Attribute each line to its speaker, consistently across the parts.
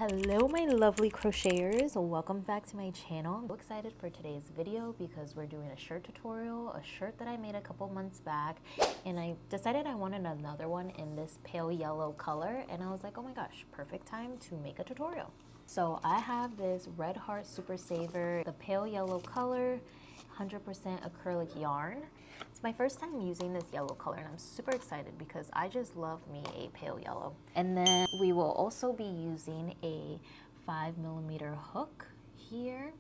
Speaker 1: Hello my lovely crocheters, welcome back to my channel. I'm so excited for today's video because we're doing a shirt tutorial, a shirt that I made a couple months back, and I decided I wanted another one in this pale yellow color, and I was like, oh my gosh, perfect time to make a tutorial. So I have this Red Heart Super Saver, the pale yellow color, 100% acrylic yarn. It's my first time using this yellow color and I'm super excited because I just love me a pale yellow. And then we will also be using a 5mm hook here.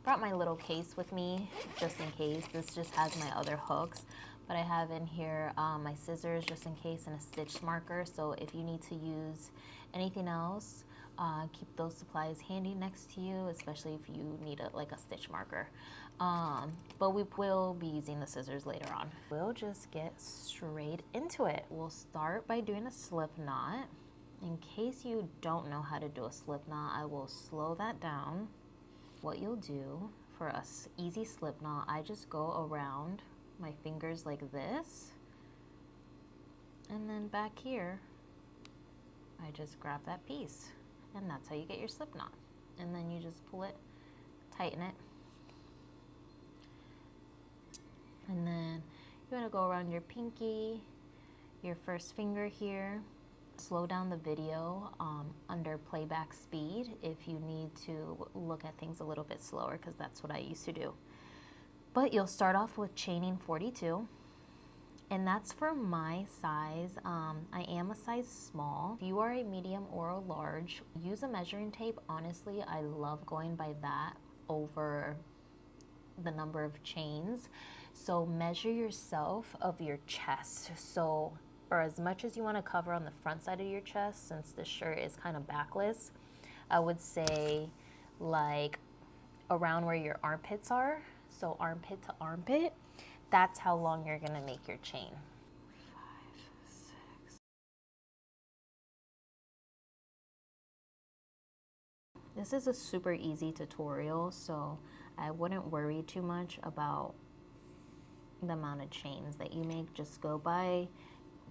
Speaker 1: Brought my little case with me just in case. This just has my other hooks, but I have in here my scissors just in case and a stitch marker. So if you need to use anything else, keep those supplies handy next to you, especially if you need like a stitch marker. But we will be using the scissors later on. We'll just get straight into it. We'll start by doing a slip knot. In case you don't know how to do a slip knot, I will slow that down. What you'll do for a easy slip knot, I just go around my fingers like this, and then back here I just grab that piece, and that's how you get your slip knot. And then you just pull it, tighten it, and then you want to go around your pinky, your first finger here. Slow down the video under playback speed if you need to look at things a little bit slower, because that's what I used to do. But you'll start off with chaining 42, and that's for my size. I am a size small. If you are a medium or a large, use a measuring tape. Honestly, I love going by that over the number of chains. So measure yourself of your chest. So for as much as you want to cover on the front side of your chest, since this shirt is kind of backless, I would say like around where your armpits are. So armpit to armpit, that's how long you're gonna make your chain. 5, 6. This is a super easy tutorial, so I wouldn't worry too much about the amount of chains that you make. Just go by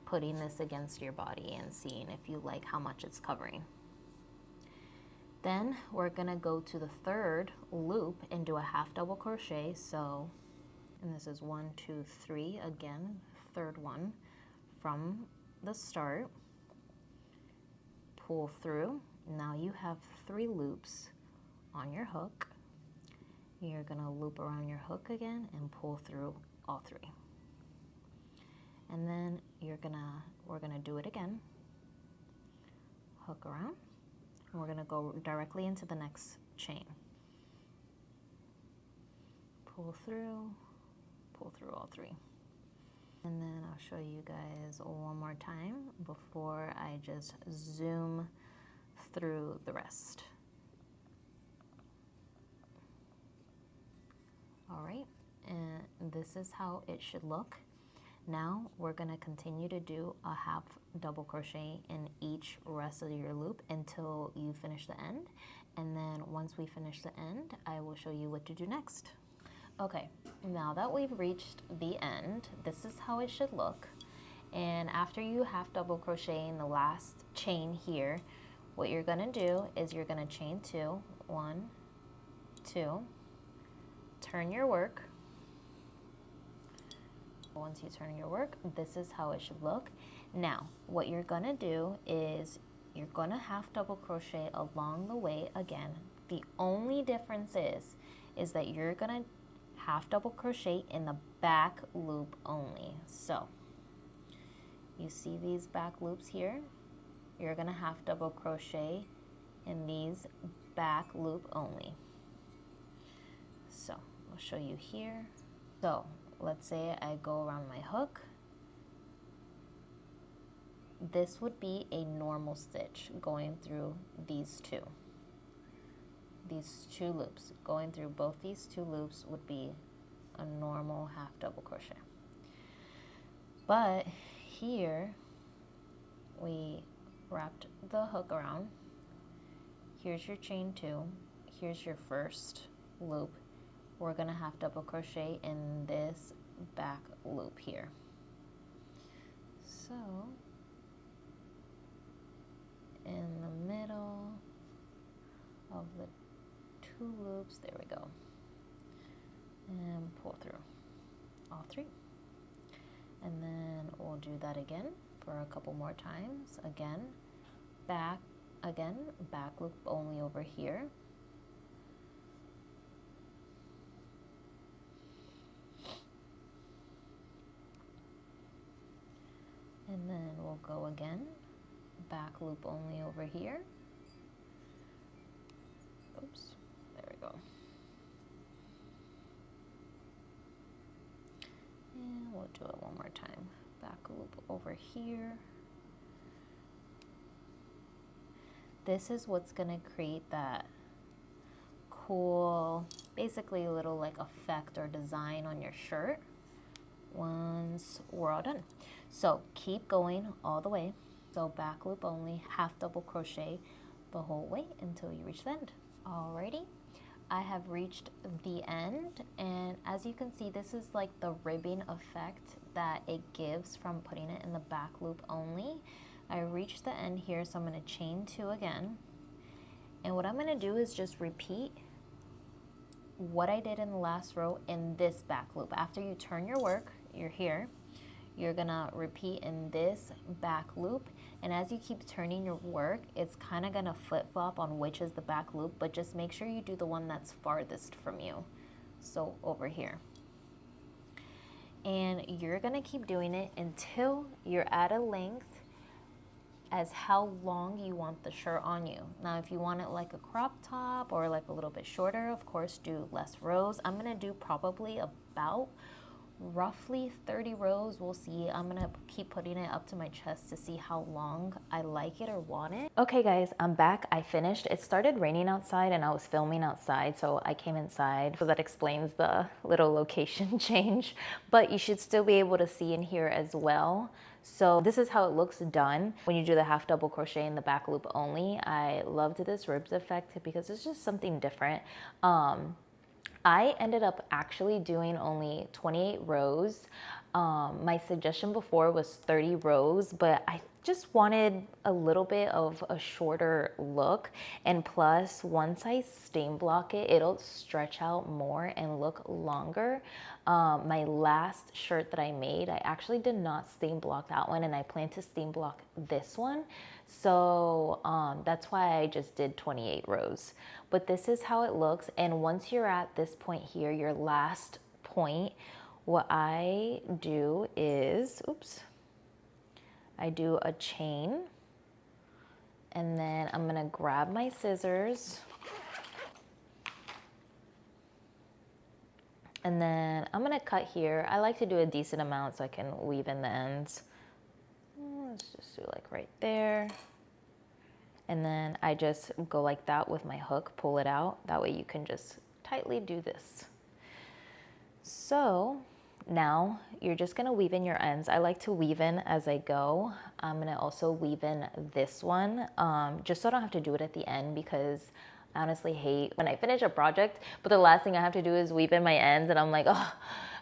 Speaker 1: putting this against your body and seeing if you like how much it's covering. Then we're gonna go to the third loop and do a half double crochet. So, and this is 1, 2, 3, again, third one from the start. Pull through. Now you have 3 loops on your hook. You're gonna loop around your hook again and pull through all 3. And then we're gonna do it again. Hook around, and we're gonna go directly into the next chain. Pull through all 3. And then I'll show you guys one more time before I just zoom through the rest. All right, and this is how it should look. Now we're gonna continue to do a half double crochet in each rest of your loop until you finish the end. And then once we finish the end, I will show you what to do next. Okay, now that we've reached the end, this is how it should look. And after you half double crochet in the last chain here, what you're gonna do is you're gonna chain 2, 1, 2, turn your work. Once you turn your work, this is how it should look. Now, what you're gonna do is you're gonna half double crochet along the way again. The only difference is that you're gonna half double crochet in the back loop only. So, you see these back loops here? You're gonna half double crochet in these back loop only. So, I'll show you here. So, let's say I go around my hook. This would be a normal stitch going through these two loops. Going through both these 2 loops would be a normal half double crochet. But here we wrapped the hook around. Here's your chain 2. Here's your first loop. We're gonna half double crochet in this back loop here. So in the middle of the 2 loops. There we go. And pull through all 3. And then we'll do that again for a couple more times. Again, back loop only over here. And then we'll go again, back loop only over here. Oops, there we go. And we'll do it one more time. Back loop over here. This is what's gonna create that cool, basically a little like effect or design on your shirt once we're all done. So keep going all the way. So back loop only, half double crochet the whole way until you reach the end. Alrighty, I have reached the end, and as you can see, this is like the ribbing effect that it gives from putting it in the back loop only. I reached the end here, so I'm going to chain 2 again, and what I'm going to do is just repeat what I did in the last row in this back loop. After you turn your work, you're here, you're gonna repeat in this back loop, and as you keep turning your work, it's kind of gonna flip-flop on which is the back loop, but just make sure you do the one that's farthest from you, so over here. And you're gonna keep doing it until you're at a length as how long you want the shirt on you. Now if you want it like a crop top or like a little bit shorter, of course do less rows. I'm gonna do probably about roughly 30 rows. We'll see. I'm gonna keep putting it up to my chest to see how long I like it or want it. Okay guys, I'm back. I finished. It started raining outside and I was filming outside, so I came inside. So that explains the little location change, but you should still be able to see in here as well. So this is how it looks done when you do the half double crochet in the back loop only. I loved this ribs effect because it's just something different. I ended up actually doing only 28 rows. My suggestion before was 30 rows, but I just wanted a little bit of a shorter look. And plus, once I stain block it, it'll stretch out more and look longer. My last shirt that I made, I actually did not stain block that one, and I plan to stain block this one. So that's why I just did 28 rows. But this is how it looks. And once you're at this point here, your last point, what I do is, oops, I do a chain, and then I'm gonna grab my scissors, and then I'm gonna cut here. I like to do a decent amount so I can weave in the ends. Let's just do like right there. And then I just go like that with my hook, pull it out. That way you can just tightly do this. So now you're just gonna weave in your ends. I like to weave in as I go. I'm gonna also weave in this one, just so I don't have to do it at the end, because I honestly hate when I finish a project, but the last thing I have to do is weave in my ends, and I'm like, oh,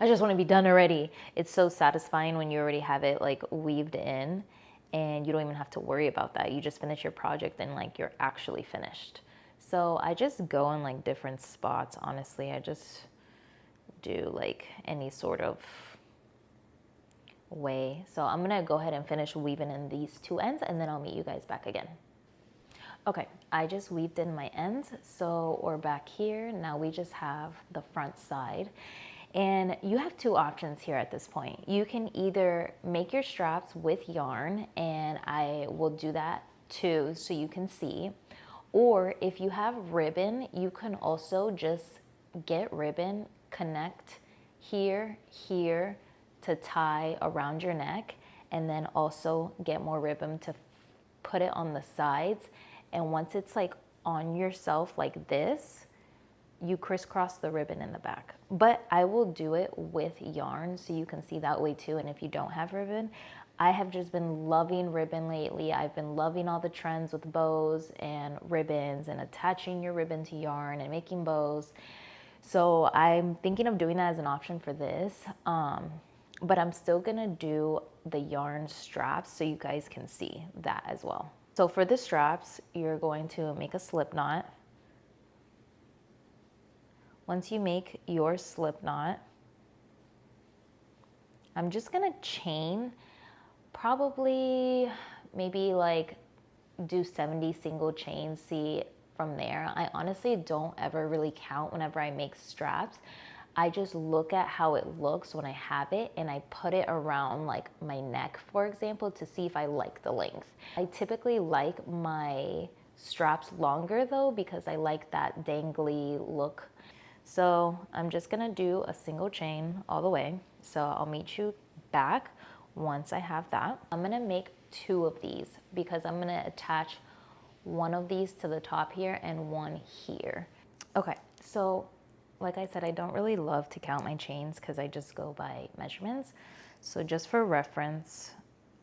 Speaker 1: I just wanna be done already. It's so satisfying when you already have it like weaved in, and you don't even have to worry about that. You just finish your project and like you're actually finished. So I just go in like different spots, honestly. I just do like any sort of way. So I'm gonna go ahead and finish weaving in these 2 ends, and then I'll meet you guys back again. Okay, I just weaved in my ends, so we're back here. Now we just have the front side. And you have 2 options here at this point. You can either make your straps with yarn, and I will do that too so you can see. Or if you have ribbon, you can also just get ribbon, connect here, here to tie around your neck, and then also get more ribbon to put it on the sides. And once it's like on yourself like this, you crisscross the ribbon in the back. But I will do it with yarn so you can see that way too. And if you don't have ribbon, I have just been loving ribbon lately. I've been loving all the trends with bows and ribbons and attaching your ribbon to yarn and making bows. So I'm thinking of doing that as an option for this. But I'm still gonna do the yarn straps so you guys can see that as well. So for the straps, you're going to make a slip knot. Once you make your slip knot, I'm just gonna chain, probably maybe like do 70 single chains, see from there. I honestly don't ever really count whenever I make straps. I just look at how it looks when I have it and I put it around like my neck, for example, to see if I like the length. I typically like my straps longer though, because I like that dangly look. So I'm just gonna do a single chain all the way. So I'll meet you back once I have that. I'm gonna make 2 of these because I'm gonna attach one of these to the top here and one here. Okay, so like I said, I don't really love to count my chains because I just go by measurements. So just for reference,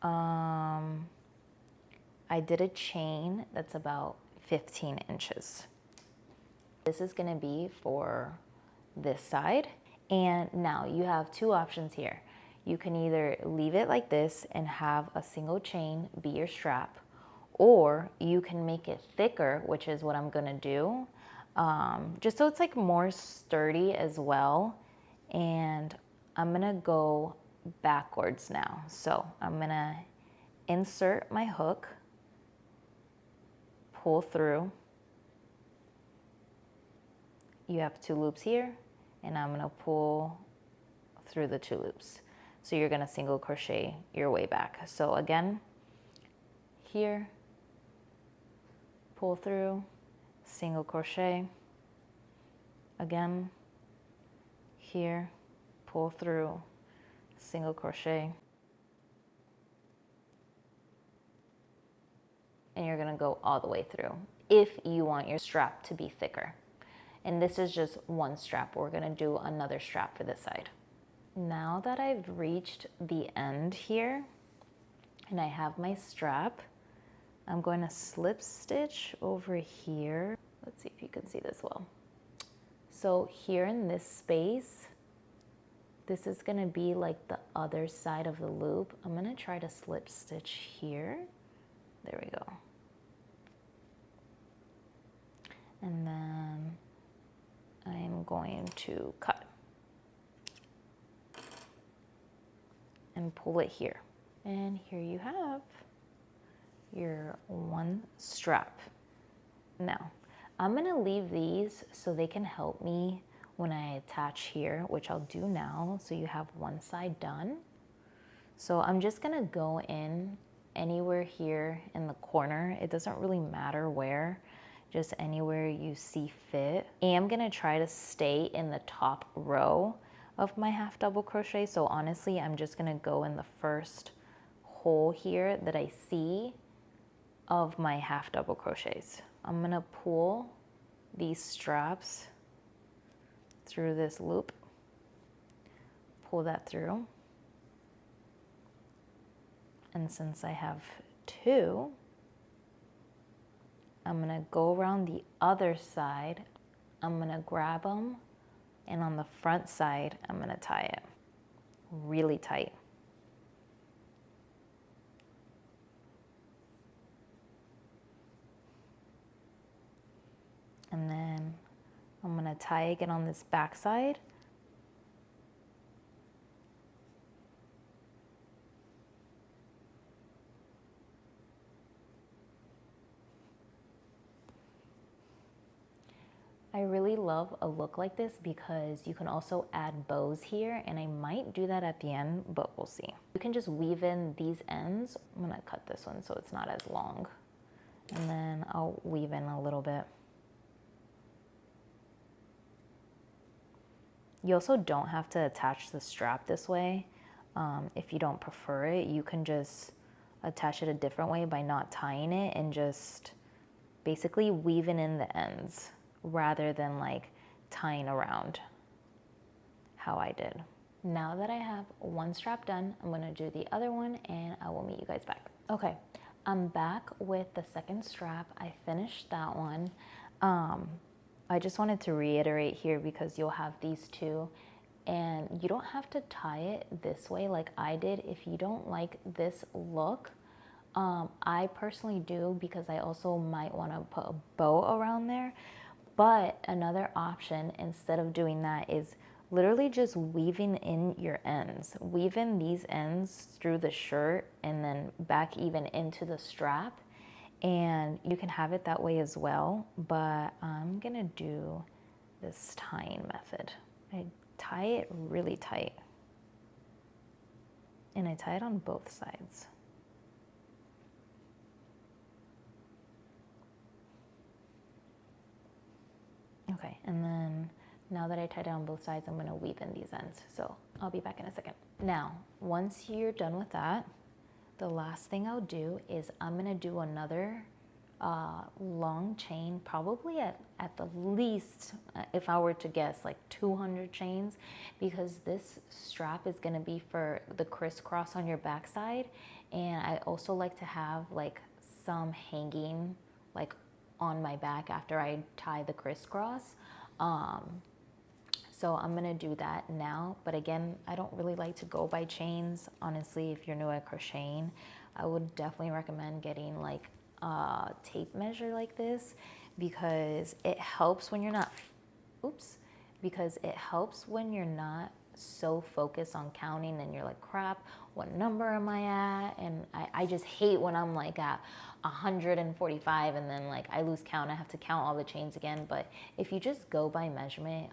Speaker 1: I did a chain that's about 15 inches. This is gonna be for this side. And now you have 2 options here. You can either leave it like this and have a single chain be your strap, or you can make it thicker, which is what I'm gonna do, just so it's like more sturdy as well. And I'm gonna go backwards now. So I'm gonna insert my hook, pull through. You have 2 loops here, and I'm gonna pull through the 2 loops. So you're gonna single crochet your way back. So again, here, pull through, single crochet. Again, here, pull through, single crochet. And you're gonna go all the way through if you want your strap to be thicker. And this is just one strap. We're gonna do another strap for this side. Now that I've reached the end here and I have my strap, I'm going to slip stitch over here. Let's see if you can see this well. So here in this space, this is gonna be like the other side of the loop. I'm gonna try to slip stitch here. There we go. And then I'm going to cut and pull it here. And here you have your one strap. Now, I'm gonna leave these so they can help me when I attach here, which I'll do now. So you have one side done. So I'm just gonna go in anywhere here in the corner. It doesn't really matter where, just anywhere you see fit. And I'm gonna try to stay in the top row of my half double crochet. So honestly, I'm just gonna go in the first hole here that I see of my half double crochets. I'm gonna pull these straps through this loop, pull that through. And since I have 2, I'm gonna go around the other side. I'm gonna grab them, and on the front side, I'm gonna tie it really tight. And then I'm gonna tie again on this back side. I really love a look like this because you can also add bows here, and I might do that at the end, but we'll see. You can just weave in these ends. I'm gonna cut this one so it's not as long. And then I'll weave in a little bit. You also don't have to attach the strap this way. If you don't prefer it, you can just attach it a different way by not tying it and just basically weaving in the ends rather than like tying around how I did. Now that I have one strap done, I'm gonna do the other one and I will meet you guys back. Okay, I'm back with the second strap. I finished that one. I just wanted to reiterate here because you'll have these 2 and you don't have to tie it this way like I did. If you don't like this look, I personally do because I also might want to put a bow around there. But another option instead of doing that is literally just weaving in your ends. Weave in these ends through the shirt and then back even into the strap. And you can have it that way as well. But I'm going to do this tying method. I tie it really tight. And I tie it on both sides. Okay, and then now that I tied down both sides, I'm gonna weave in these ends. So I'll be back in a second. Now, once you're done with that, the last thing I'll do is I'm gonna do another long chain, probably at the least, if I were to guess, like 200 chains, because this strap is gonna be for the crisscross on your backside. And I also like to have like some hanging like on my back after I tie the crisscross. So I'm gonna do that now. But again, I don't really like to go by chains. Honestly, if you're new at crocheting, I would definitely recommend getting like a tape measure like this, because it helps when you're not, because it helps when you're not so focused on counting and you're like, crap, what number am I at? And I just hate when I'm like at 145 and then like I lose count. I have to count all the chains again. But if you just go by measurement,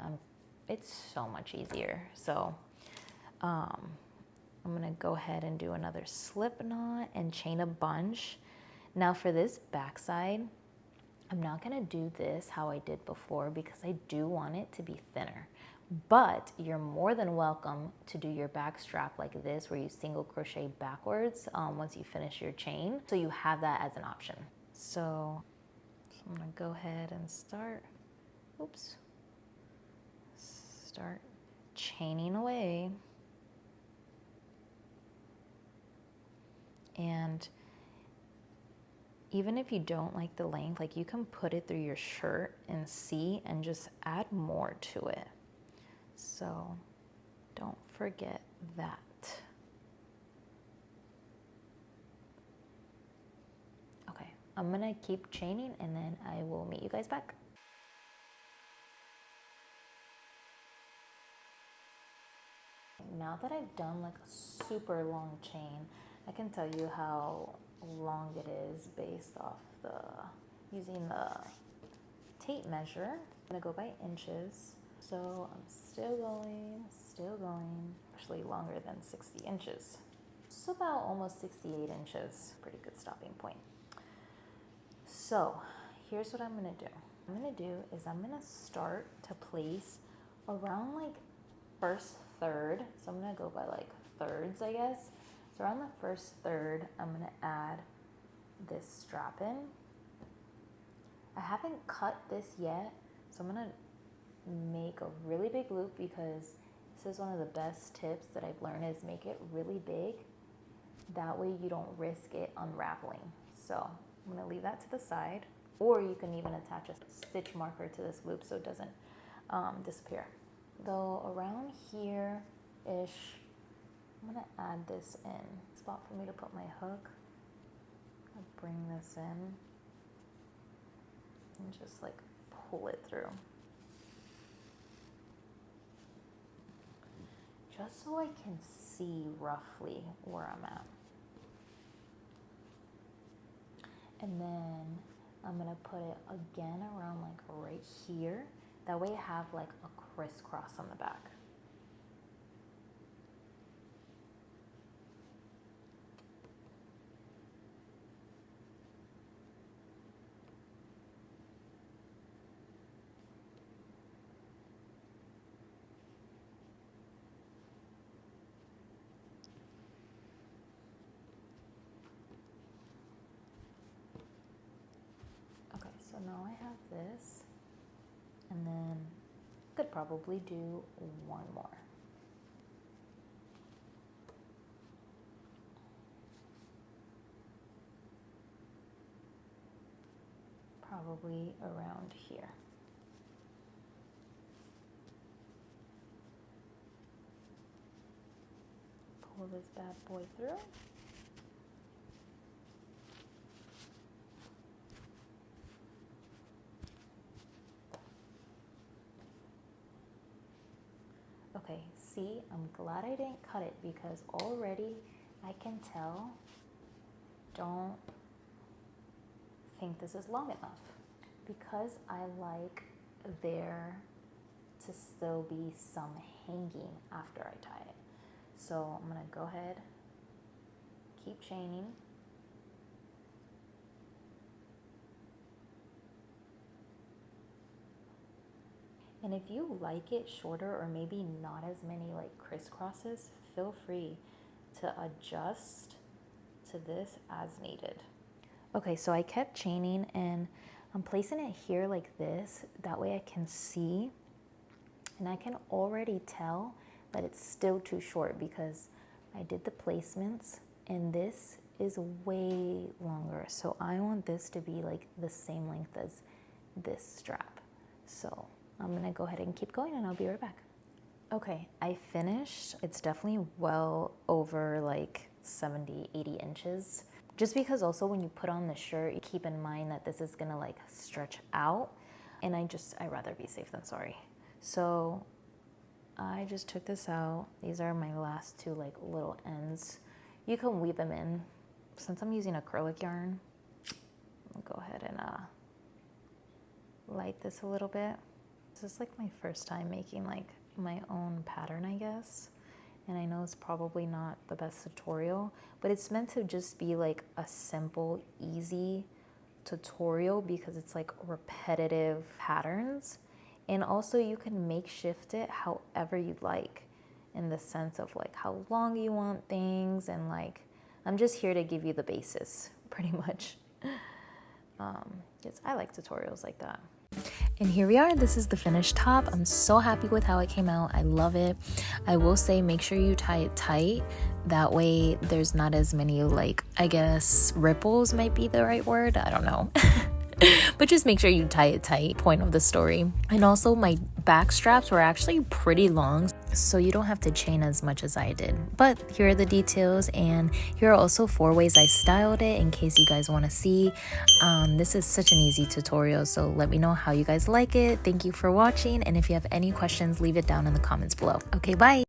Speaker 1: it's so much easier. So I'm gonna go ahead and do another slip knot and chain a bunch. Now for this backside, I'm not gonna do this how I did before because I do want it to be thinner. But you're more than welcome to do your back strap like this, where you single crochet backwards once you finish your chain. So you have that as an option. So I'm gonna go ahead and start chaining away. And even if you don't like the length, like you can put it through your shirt and see and just add more to it. So don't forget that. Okay, I'm gonna keep chaining and then I will meet you guys back. Now that I've done like a super long chain, I can tell you how long it is based off using the tape measure. I'm gonna go by inches. So I'm still going, actually longer than 60 inches. It's about almost 68 inches, pretty good stopping point. So here's what I'm gonna do. What I'm gonna do is I'm gonna start to place around like first third. So I'm gonna go by like thirds, I guess. So around the first third, I'm gonna add this strap in. I haven't cut this yet, so I'm gonna make a really big loop, because this is one of the best tips that I've learned, is make it really big. That way you don't risk it unraveling. So I'm gonna leave that to the side, or you can even attach a stitch marker to this loop so it doesn't disappear. Though around here-ish, I'm gonna add this in. Spot for me to put my hook. I'll bring this in and just like pull it through. Just so I can see roughly where I'm at. And then I'm gonna put it again around like right here. That way I have like a crisscross on the back. Okay, so now I have this, and then could probably do one more. Probably around here. Pull this bad boy through. Okay, see, I'm glad I didn't cut it because already I can tell, don't think this is long enough because I like there to still be some hanging after I tie it. So I'm gonna go ahead, keep chaining. And if you like it shorter or maybe not as many like crisscrosses, feel free to adjust to this as needed. Okay, so I kept chaining and I'm placing it here like this. That way I can see and I can already tell that it's still too short because I did the placements and this is way longer. So I want this to be like the same length as this strap. So I'm gonna go ahead and keep going and I'll be right back. Okay, I finished. It's definitely well over like 70, 80 inches. Just because also when you put on the shirt, you keep in mind that this is gonna like stretch out. And I'd rather be safe than sorry. So I just took this out. These are my last two like little ends. You can weave them in. Since I'm using acrylic yarn, I'll go ahead and light this a little bit. This is like my first time making like my own pattern, I guess. And I know it's probably not the best tutorial, but it's meant to just be like a simple, easy tutorial because it's like repetitive patterns. And also you can makeshift it however you'd like in the sense of like how long you want things. And like, I'm just here to give you the basis pretty much. Because I like tutorials like that. And here we are. This is the finished top. I'm so happy with how it came out. I love it. I will say make sure you tie it tight. That way there's not as many like, I guess ripples might be the right word. I don't know. But just make sure you tie it tight, point of the story. And also my back straps were actually pretty long, so you don't have to chain as much as I did. But here are the details, and here are also 4 ways I styled it in case you guys want to see. This is such an easy tutorial, so let me know how you guys like it. Thank you for watching, and if you have any questions, leave it down in the comments below. Okay, bye.